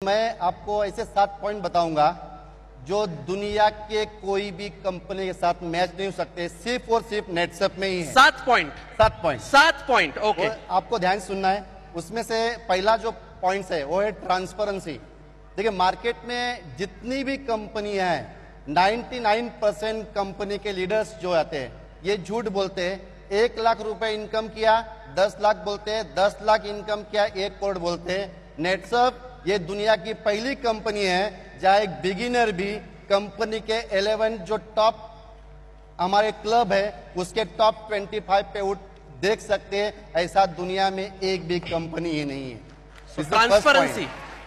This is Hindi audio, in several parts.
मैं आपको ऐसे 7 पॉइंट बताऊंगा जो दुनिया के कोई भी कंपनी के साथ मैच नहीं हो सकते, सिर्फ और सिर्फ नेटसप में ही है। 7 पॉइंट। 7 point okay. आपको ध्यान सुनना है। उसमें से पहला जो पॉइंट है वो है ट्रांसपेरेंसी। देखिए, मार्केट में जितनी भी कंपनियां हैं 99% कंपनी के लीडर्स जो आते हैं ये झूठ बोलते हैं। 1 लाख रुपए इनकम किया 10 लाख बोलते हैं, 10 लाख इनकम किया 1 करोड़ बोलते हैं। नेटसप ये दुनिया की पहली कंपनी है जहां एक बिगिनर भी कंपनी के 11 जो टॉप हमारे क्लब है उसके टॉप 25 पे उठ देख सकते हैं। ऐसा दुनिया में एक भी कंपनी ही नहीं है।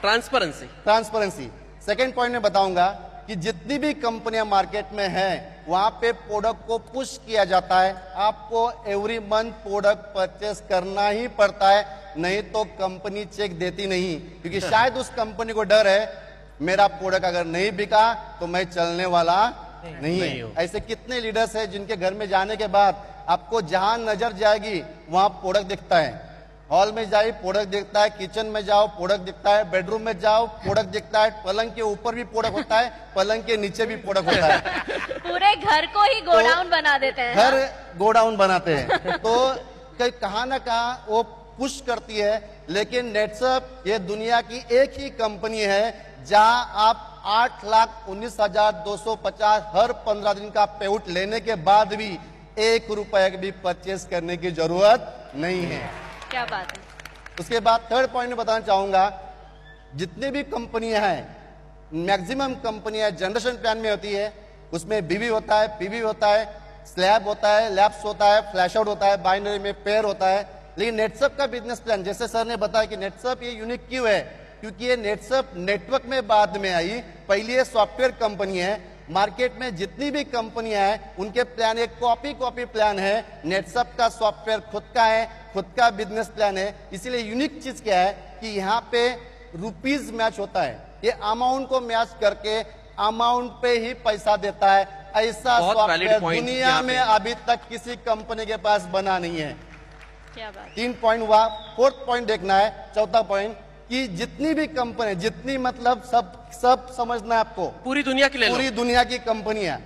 ट्रांसपेरेंसी। सेकेंड पॉइंट में बताऊंगा कि जितनी भी कंपनियां मार्केट में हैं वहां पे प्रोडक्ट को पुश किया जाता है। आपको एवरी मंथ प्रोडक्ट परचेस करना ही पड़ता है, नहीं तो कंपनी चेक देती नहीं, क्योंकि शायद उस कंपनी को डर है मेरा प्रोडक्ट अगर नहीं बिका तो मैं चलने वाला नहीं है। ऐसे कितने लीडर्स हैं जिनके घर में जाने के बाद आपको जहां नजर जाएगी वहां प्रोडक्ट दिखता है। हॉल में जाए प्रोडक्ट दिखता है, किचन में जाओ प्रोडक्ट दिखता है, बेडरूम में जाओ प्रोडक्ट दिखता है, पलंग के ऊपर भी प्रोडक्ट होता है, पलंग के नीचे भी प्रोडक्ट होता है। पूरे घर को ही गोडाउन बना देते हैं। घर गोडाउन बनाते हैं। तो कहां ना कहां वो पुश करती है। लेकिन नेटसप ये दुनिया की एक ही कंपनी है जहां आप 8,19,250 हर 15 दिन का पेआउट लेने के बाद भी 1 रुपए भी परचेस करने की जरूरत नहीं है। क्या बात है। उसके बाद थर्ड पॉइंट में बताना चाहूंगा, जितनी भी कंपनियां हैं मैक्सिमम कंपनियां जनरेशन प्लान में होती है। उसमें बीवी होता है, पीवी होता है, स्लैब होता है, लैब्स होता है, फ्लैश आउट होता है, बाइनरी में पेयर होता है। लेकिन नेटसप का बिजनेस प्लान, जैसे सर ने बताया कि नेटसप ये यूनिक क्यों है, क्योंकि ये नेटसप नेटवर्क में बाद में आई, पहली ये सॉफ्टवेयर कंपनी है। मार्केट में जितनी भी कंपनियां हैं उनके प्लान एक कॉपी प्लान है। नेटसप का सॉफ्टवेयर खुद का है, खुद का बिजनेस प्लान है। इसीलिए यूनिक चीज क्या है कि यहाँ पे रुपीज मैच होता है, ये अमाउंट को मैच करके अमाउंट पे ही पैसा देता है। ऐसा सॉफ्टवेयर दुनिया में अभी तक किसी कंपनी के पास बना नहीं है। क्या बात। 3 पॉइंट हुआ। फोर्थ पॉइंट देखना है, चौथा पॉइंट कि जितनी भी कंपनी, जितनी मतलब सब समझना है आपको, पूरी दुनिया की पूरी दुनिया की कंपनियां,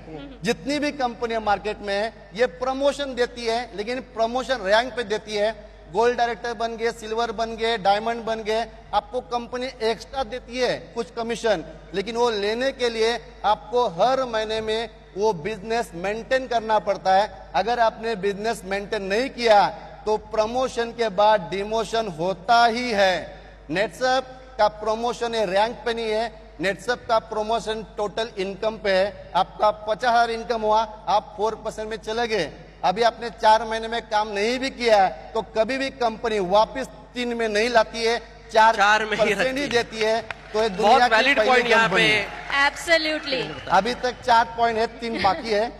जितनी भी कंपनियां मार्केट में है ये प्रमोशन देती है, लेकिन प्रमोशन रैंक पे देती है। गोल्ड डायरेक्टर बन गए, सिल्वर बन गए, डायमंड बन गए, आपको कंपनी एक्स्ट्रा देती है कुछ कमीशन, लेकिन वो लेने के लिए आपको हर महीने में वो बिजनेस मेंटेन करना पड़ता है। अगर आपने बिजनेस मेंटेन नहीं किया तो प्रमोशन के बाद डिमोशन होता ही है। नेटसप का प्रमोशन रैंक पे नहीं है, नेटसप का प्रमोशन टोटल इनकम पे है। आपका 50,000 इनकम हुआ, आप 4% में चले गए, अभी आपने 4 महीने में काम नहीं भी किया है तो कभी भी कंपनी वापस 3 में नहीं लाती है, 4% ही देती है। तो ये दुनिया की वैलिड पॉइंट यहाँ पे। एब्सोल्युटली। अभी तक 4 पॉइंट है, 3 बाकी है।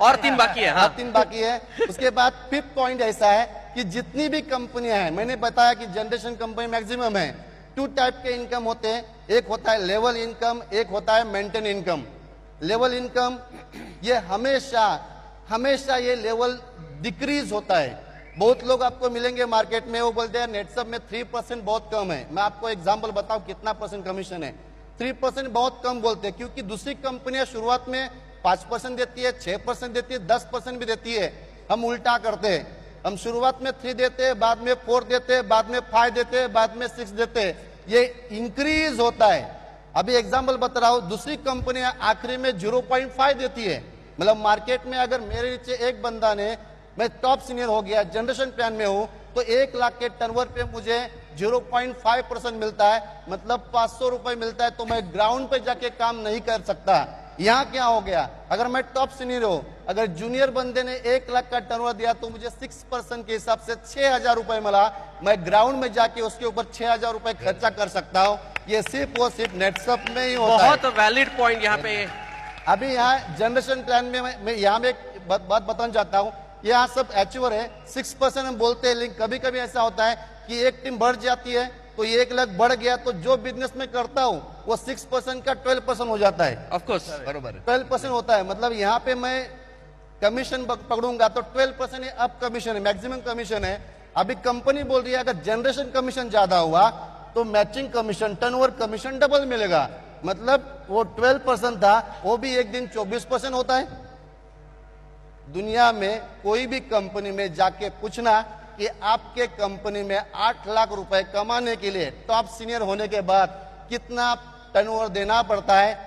और 3 बाकी है। हाँ, 3 बाकी है। उसके बाद 5th पॉइंट ऐसा है कि जितनी भी कंपनियां हैं, मैंने बताया कि जनरेशन कंपनी मैक्सिमम है। 2 टाइप के इनकम होते हैं, एक होता है लेवल इनकम, एक होता है मेंटेन इनकम। लेवल इनकम ये हमेशा ये लेवल डिक्रीज होता है। बहुत लोग आपको मिलेंगे मार्केट में, वो बोलते हैं नेटसप में 3% बहुत कम है। मैं आपको एग्जांपल बताऊं कितना % कमीशन है। 3% बहुत कम बोलते हैं, क्योंकि दूसरी कंपनियां शुरुआत में 5% देती है, 6% देती है, 10% भी देती है। हम उल्टा करते हैं, हम शुरुआत में 3 देते हैं, बाद में 4 देते हैं, बाद में 5 देते हैं, बाद में 6 देते हैं। ये इंक्रीज होता है। अभी एग्जांपल बता रहा हूं, दूसरी कंपनी आखिरी में 0.5 देती है। मतलब मार्केट में अगर मेरे नीचे एक बंदा ने, मैं टॉप सीनियर हो गया, जनरेशन प्लान में हूं, तो 1 लाख के टर्नओवर पे मुझे 0.5% मिलता है, मतलब 500 रुपए मिलता है। तो मैं ग्राउंड पे जाके काम नहीं कर सकता। यहाँ क्या हो गया, अगर मैं टॉप सीनियर हूं, अगर जूनियर बंदे ने 1 लाख का टर्नओवर दिया तो मुझे 6% के हिसाब से 6,000 रुपए मिला। मैं ग्राउंड में जाके उसके ऊपर 6,000 रुपए खर्चा कर सकता हूँ। ये सिर्फ और सिर्फ नेटसप में ही होता है। बहुत वैलिड पॉइंट यहाँ पे। अभी यहाँ जनरेशन प्लान में मैं यहाँ में एक बात बताना चाहता हूँ। यहाँ सब अचीवर है, 6% हम बोलते हैं, लेकिन कभी कभी ऐसा होता है कि एक टीम बढ़ जाती है तो 1 लाख बढ़ गया, तो जो बिजनेस में करता हूँ वो 6% का 12% हो जाता है। ऑफ कोर्स बरोबर 12% होता है। मतलब यहाँ पे मैं कमीशन पकड़ूंगा तो 12% अप कमीशन है, मैक्सिमम कमीशन है। अभी कंपनी बोल रही है अगर जनरेशन कमीशन ज्यादा हुआ तो matching commission, turnover commission double मिलेगा। मतलब वो 12% था, वो भी एक दिन 24% होता है। दुनिया में कोई भी कंपनी में जाके पूछना कि आपके कंपनी में 8 लाख रुपए कमाने के लिए टॉप सीनियर होने के बाद कितना टर्नओवर देना पड़ता है।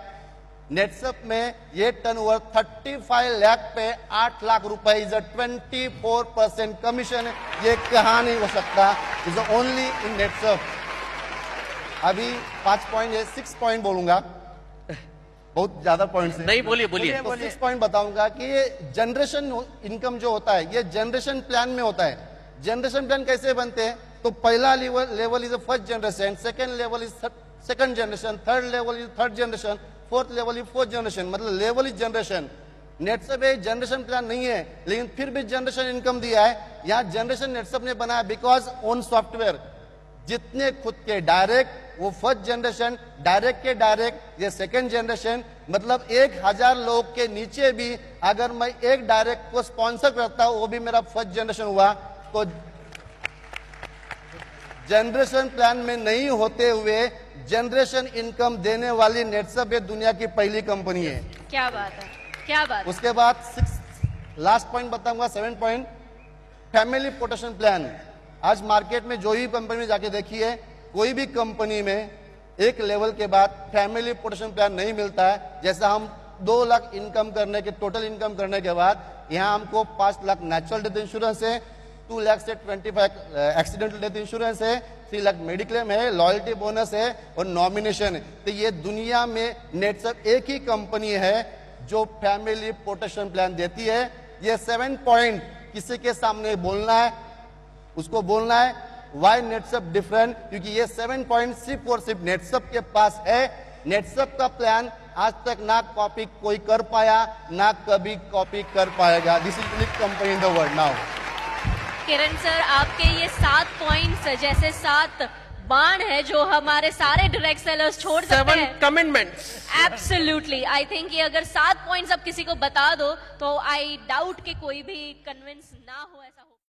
नेटसप में ये टर्नओवर 35 लाख पे 8 लाख रुपए इज 24% कमीशन। ये कहाँ नहीं हो सकता, इज ओनली इन नेटसप। अभी 5 पॉइंट है, 6 पॉइंट बोलूंगा, बहुत ज्यादा पॉइंट है। नहीं, बोलिए बोलिए। तो 6 पॉइंट बताऊंगा कि ये जनरेशन इनकम जो होता है ये जनरेशन प्लान में होता है। जनरेशन प्लान कैसे बनते हैं? तो पहला level is first generation, second level is second generation, third level is third generation, fourth level is fourth generation. मतलब लेवल इज जनरेशन। नेटसप एक जनरेशन प्लान नहीं है, लेकिन फिर भी जनरेशन इनकम दिया है। यहाँ जनरेशन नेटसप ने बनाया बिकॉज ओन सॉफ्टवेयर। जितने खुद के डायरेक्ट, वो फर्स्ट जनरेशन, डायरेक्ट के डायरेक्ट, ये सेकंड जनरेशन। मतलब 1000 लोग के नीचे भी अगर मैं एक डायरेक्ट को स्पॉन्सर करता हूं, वो भी मेरा फर्स्ट जनरेशन हुआ। तो जनरेशन प्लान में नहीं होते हुए जनरेशन इनकम देने वाली नेटसप ये दुनिया की पहली कंपनी है। क्या बात है, क्या बात है। उसके बाद लास्ट पॉइंट बताऊंगा, 7 पॉइंट, फैमिली प्रोटेक्शन प्लान। आज मार्केट में जो ही कंपनी में जाके देखिए, कोई भी कंपनी में एक लेवल के बाद फैमिली प्रोटेक्शन प्लान नहीं मिलता है। जैसा हम 2 लाख इनकम करने के, टोटल इनकम करने के बाद यहाँ हमको 5 लाख नेचुरल डेथ इंश्योरेंस है, 2 लाख से 25 एक्सीडेंटल डेथ इंश्योरेंस है, 3 लाख मेडिक्लेम है, लॉयल्टी बोनस है और नॉमिनेशन है। तो ये दुनिया में नेटसप एक ही कंपनी है जो फैमिली प्रोटेक्शन प्लान देती है। ये 7 पॉइंट किसी के सामने बोलना है, उसको बोलना है वाई नेटसप डिफरेंट, क्योंकि ये 7 पॉइंट सिर्फ और सिर्फ नेटसप के पास है। नेटसप का प्लान आज तक ना कॉपी कोई कर पाया, ना कभी कॉपी कर पाएगा। This is unique company in the world now. Kiran sir, आपके ये 7 पॉइंट्स जैसे 7 बाण है जो हमारे सारे डायरेक्ट सेलर्स छोड़ सकते 7 हैं। कमिटमेंट्स। एब्सोल्युटली, आई थिंक ये अगर 7 पॉइंट्स आप किसी को बता दो तो आई डाउट कि कोई भी कन्विंस ना हो, ऐसा हो